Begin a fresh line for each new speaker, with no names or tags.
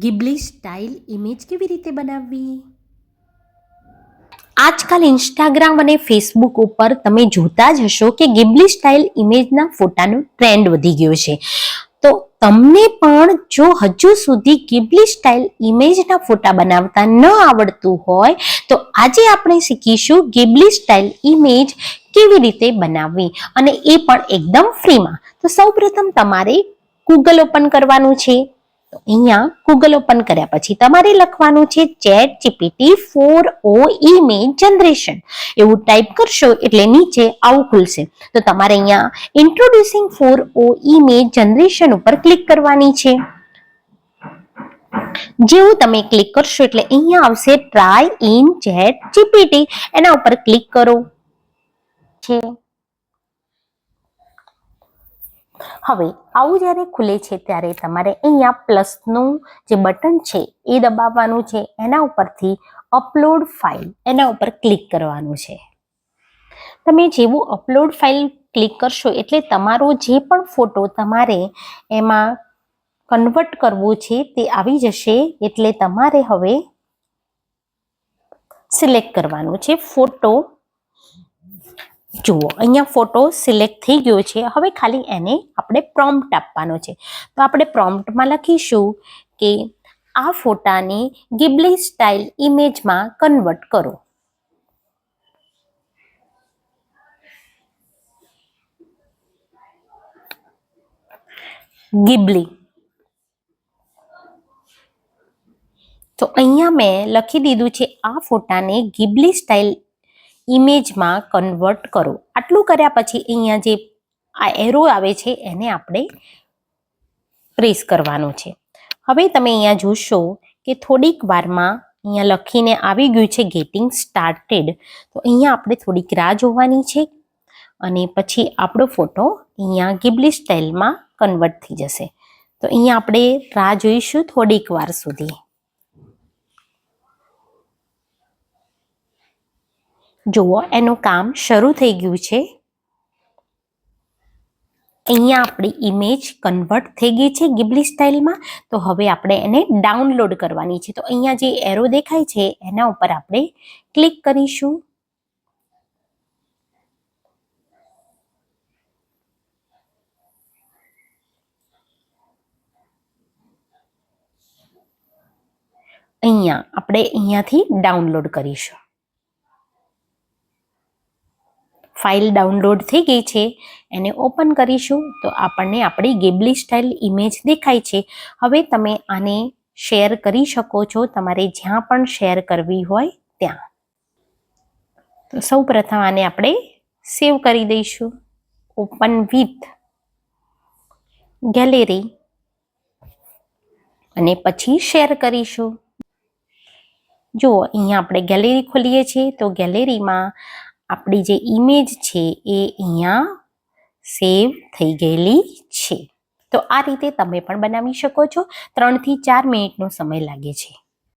ગિબલી style image કેવી રીતે બનાવવી? આજકાલ ઇન્સ્ટાગ્રામ અને ફેસબુક ઉપર તમે જોતા જ હશો કે ગિબલી સ્ટાઇલ ઇમેજના ફોટાનો ટ્રેન્ડ વધી ગયો છે. તો તમને પણ જો હજુ સુધી ગિબલી સ્ટાઇલ ઇમેજના ફોટા બનાવતા ન આવડતું હોય તો આજે આપણે શીખીશું ગિબલી સ્ટાઇલ ઇમેજ કેવી રીતે બનાવવી, અને એ પણ એકદમ ફ્રીમાં. તો સૌપ્રથમ તમારે ગૂગલ ઓપન કરવાનું છે. તો અહીંયા ગૂગલ ઓપન કર્યા પછી તમારે લખવાનું છે ChatGPT 4o ઇમેજ જનરેશન. એવું ટાઈપ કરશો એટલે નીચે આવું ખુલશે. તો તમારે અહીંયા ઇન્ટ્રોડ્યુસિંગ 4o ઇમેજ જનરેશન ઉપર ક્લિક કરવાની છે. જેવું તમે ક્લિક કરશો એટલે અહીંયા આવશે ટ્રાય ઇન ChatGPT. એના ઉપર ક્લિક કરો છે. હવે આવું જ્યારે ખુલે છે ત્યારે તમારે અહીંયા પ્લસનું જે બટન છે એ દબાવવાનું છે. એના ઉપરથી અપલોડ ફાઇલ એના ઉપર ક્લિક કરવાનું છે. તમે જેવું અપલોડ ફાઇલ ક્લિક કરશો એટલે તમારો જે પણ ફોટો તમારે એમાં કન્વર્ટ કરવું છે તે આવી જશે. એટલે તમારે હવે સિલેક્ટ કરવાનું છે ફોટો. જુઓ અહીંયા ફોટો સિલેક્ટ થઈ ગયો છે. હવે ખાલી એને આપણે પ્રોમ્પ્ટ આપવાનો છે. તો આપણે પ્રોમ્પ્ટમાં લખીશું કે આ ફોટાને ગિબલી સ્ટાઇલ ઇમેજમાં કન્વર્ટ કરો. ગિબલી. તો અહીંયા મેં લખી દીધું છે આ ફોટાને ગિબલી સ્ટાઇલ ઇમેજમાં કન્વર્ટ કરો. આટલું કર્યા પછી અહીંયા જે આ એરો આવે છે એને આપણે પ્રેસ કરવાનું છે. હવે તમે અહીંયા જોશો કે થોડીક વારમાં અહીંયા લખીને આવી ગયું છે ગેટિંગ સ્ટાર્ટેડ. તો અહીંયા આપણે થોડીક રાહ જોવાની છે અને પછી આપણો ફોટો અહીંયા ગિબલી સ્ટાઇલમાં કન્વર્ટ થઈ જશે. તો અહીંયા આપણે રાહ જોઈશું થોડીક વાર સુધી. જુઓ એનું કામ શરૂ થઈ ગયું છે. અહીંયા આપણી ઇમેજ કન્વર્ટ થઈ ગઈ છે ગિબલી સ્ટાઇલમાં. તો હવે આપણે એને ડાઉનલોડ કરવાની છે. તો અહીંયા જે એરો દેખાય છે એના ઉપર આપણે ક્લિક કરીશું. અહીંયા આપણે અહીંયાથી ડાઉનલોડ કરીશું. ફાઇલ ડાઉનલોડ થઈ ગઈ છે. એને ઓપન કરીશું તો આપણને આપણી ગિબલી સ્ટાઇલ ઇમેજ દેખાય છે. હવે તમે આને શેર કરી શકો છો તમારે જ્યાં પણ શેર કરવી હોય ત્યાં. તો સૌ પ્રથમ આને આપણે સેવ કરી દઈશું. ઓપન વિથ ગેલેરી અને પછી શેર કરીશું. જુઓ અહીંયા આપણે ગેલેરી ખોલીએ છીએ. તો ગેલેરીમાં આપણી જે ઇમેજ છે એ અહીંયા સેવ થઈ ગયેલી છે. તો આ રીતે તમે પણ બનાવી શકો છો. 3 થી 4 મિનિટનો સમય લાગે છે.